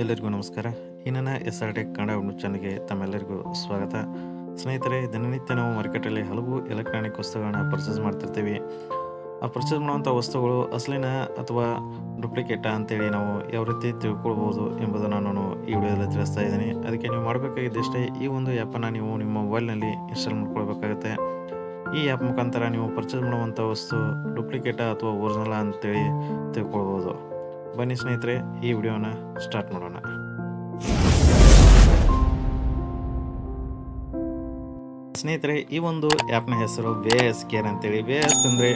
ಎಲ್ಲರಿಗೂ ನಮಸ್ಕಾರ. ಈ ನನ್ನ ಟೆಕ್ ಕನ್ನಡ ಯೂಟ್ಯೂಬ್ ಚಾನಲ್ಗೆ ತಮ್ಮೆಲ್ಲರಿಗೂ ಸ್ವಾಗತ. ಸ್ನೇಹಿತರೆ, ದಿನನಿತ್ಯ ನಾವು ಮಾರ್ಕೆಟಲ್ಲಿ ಹಲವು ಎಲೆಕ್ಟ್ರಾನಿಕ್ ವಸ್ತುಗಳನ್ನ ಪರ್ಚೇಸ್ ಮಾಡ್ತಿರ್ತೀವಿ. ಆ ಪರ್ಚೇಸ್ ಮಾಡುವಂಥ ವಸ್ತುಗಳು ಅಸಲಿನ ಅಥವಾ ಡೂಪ್ಲಿಕೇಟಾ ಅಂತೇಳಿ ನಾವು ಯಾವ ರೀತಿ ತಿಳ್ಕೊಳ್ಬೋದು ಎಂಬುದನ್ನು ನಾನು ಈ ವಿಡಿಯೋದಲ್ಲಿ ತಿಳಿಸ್ತಾ ಇದ್ದೀನಿ. ಅದಕ್ಕೆ ನೀವು ಮಾಡಬೇಕಾಗಿದ್ದಷ್ಟೇ, ಈ ಒಂದು ಆ್ಯಪನ್ನು ನೀವು ನಿಮ್ಮ ಮೊಬೈಲ್ನಲ್ಲಿ ಇನ್ಸ್ಟಾಲ್ ಮಾಡ್ಕೊಳ್ಬೇಕಾಗುತ್ತೆ. ಈ ಆ್ಯಪ್ ಮುಖಾಂತರ ನೀವು ಪರ್ಚೇಸ್ ಮಾಡುವಂಥ ವಸ್ತು ಡೂಪ್ಲಿಕೇಟಾ ಅಥವಾ ಒರಿಜಿನಲಾ ಅಂತೇಳಿ ತಿಳ್ಕೊಳ್ಬೋದು. ಬನ್ನಿ ಸ್ನೇಹಿತರೆ, ಈ ವಿಡಿಯೋನ ಸ್ಟಾರ್ಟ್ ಮಾಡೋಣ. ಸ್ನೇಹಿತರೆ, ಈ ಒಂದು ಆ್ಯಪ್ನ ಹೆಸರು VS ಕೇರ್ ಅಂತೇಳಿ. VS ಅಂದರೆ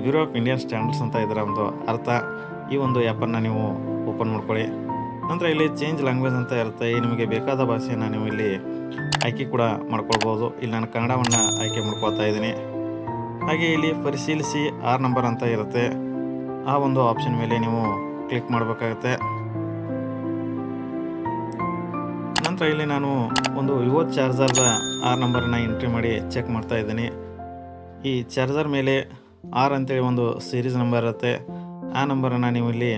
ಬ್ಯೂರೋ ಆಫ್ ಇಂಡಿಯನ್ ಸ್ಟ್ಯಾಂಡರ್ಡ್ಸ್ ಅಂತ ಇದರ ಒಂದು ಅರ್ಥ. ಈ ಒಂದು ಆ್ಯಪನ್ನು ನೀವು ಓಪನ್ ಮಾಡ್ಕೊಳ್ಳಿ. ನಂತರ ಇಲ್ಲಿ ಚೇಂಜ್ ಲ್ಯಾಂಗ್ವೇಜ್ ಅಂತ ಇರುತ್ತೆ. ನಿಮಗೆ ಬೇಕಾದ ಭಾಷೆಯನ್ನು ನೀವು ಇಲ್ಲಿ ಆಯ್ಕೆ ಕೂಡ ಮಾಡ್ಕೊಳ್ಬೋದು. ಇಲ್ಲಿ ನಾನು ಕನ್ನಡವನ್ನು ಆಯ್ಕೆ ಮಾಡ್ಕೊಳ್ತಾ ಇದ್ದೀನಿ. ಹಾಗೆ ಇಲ್ಲಿ ಪರಿಶೀಲಿಸಿ R ನಂಬರ್ ಅಂತ ಇರುತ್ತೆ. ಆ ಒಂದು ಆಪ್ಷನ್ ಮೇಲೆ ನೀವು ಕ್ಲಿಕ್ ಮಾಡಬೇಕಾಗುತ್ತೆ. ನಂತರ ಇಲ್ಲಿ ನಾನು ಒಂದು ವಿವೋ ಚಾರ್ಜರ್ದ R ನಂಬರನ್ನು ಎಂಟ್ರಿ ಮಾಡಿ ಚೆಕ್ ಮಾಡ್ತಾ ಇದ್ದೀನಿ. ಈ ಚಾರ್ಜರ್ ಮೇಲೆ R ಅಂತೇಳಿ ಒಂದು ಸೀರೀಸ್ ನಂಬರ್ ಇರುತ್ತೆ. ಆ ನಂಬರನ್ನು ನೀವು ಇಲ್ಲಿ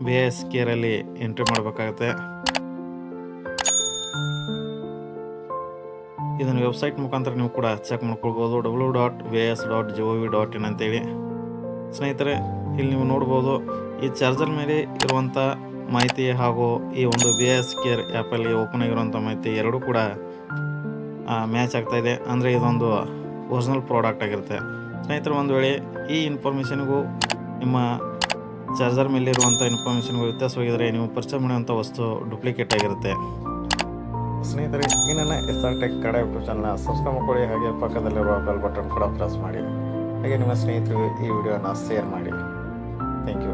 VS ಕೇರಲ್ಲಿ ಎಂಟ್ರಿ ಮಾಡಬೇಕಾಗುತ್ತೆ. ಇದನ್ನು ವೆಬ್ಸೈಟ್ ಮುಖಾಂತರ ನೀವು ಕೂಡ ಚೆಕ್ ಮಾಡ್ಕೊಳ್ಬೋದು. www.vs.gov.in ಅಂತೇಳಿ. ಸ್ನೇಹಿತರೆ, ಇಲ್ಲಿ ನೀವು ನೋಡ್ಬೋದು ಈ ಚಾರ್ಜರ್ ಮೇಲೆ ಇರುವಂಥ ಮಾಹಿತಿ ಹಾಗೂ ಈ ಒಂದು VS ಕೇರ್ ಆ್ಯಪಲ್ಲಿ ಓಪನ್ ಆಗಿರುವಂಥ ಮಾಹಿತಿ ಎರಡೂ ಕೂಡ ಮ್ಯಾಚ್ ಆಗ್ತಾಯಿದೆ. ಅಂದರೆ ಇದೊಂದು ಒರಿಜಿನಲ್ ಪ್ರಾಡಕ್ಟ್ ಆಗಿರುತ್ತೆ. ಸ್ನೇಹಿತರೆ, ಒಂದು ವೇಳೆ ಈ ಇನ್ಫಾರ್ಮೇಷನ್ಗೂ ನಿಮ್ಮ ಚಾರ್ಜರ್ ಮೇಲೆ ಇರುವಂಥ ಇನ್ಫಾರ್ಮೇಷನ್ಗೂ ವ್ಯತ್ಯಾಸವಾಗಿದ್ದರೆ ನೀವು ಪರ್ಚೇಸ್ ಮಾಡುವಂಥ ವಸ್ತು ಡೂಪ್ಲಿಕೇಟ್ ಆಗಿರುತ್ತೆ. ಸ್ನೇಹಿತರೆ, ಈ ನನ್ನ ಟೆಕ್ ಕನ್ನಡ ಯೂಟ್ಯೂಬ್ ಚಾನಲ್ನ ಸಬ್ಸ್ಕ್ರೈಬ್ ಮಾಡ್ಕೊಳ್ಳಿ. ಹಾಗೆ ಪಕ್ಕದಲ್ಲಿರುವ ಬೆಲ್ ಬಟನ್ ಕೂಡ ಪ್ರೆಸ್ ಮಾಡಿ. ಹಾಗೆ ನಿಮ್ಮ ಸ್ನೇಹಿತರಿಗೆ ಈ ವಿಡಿಯೋನ ಶೇರ್ ಮಾಡಿ. Thank you.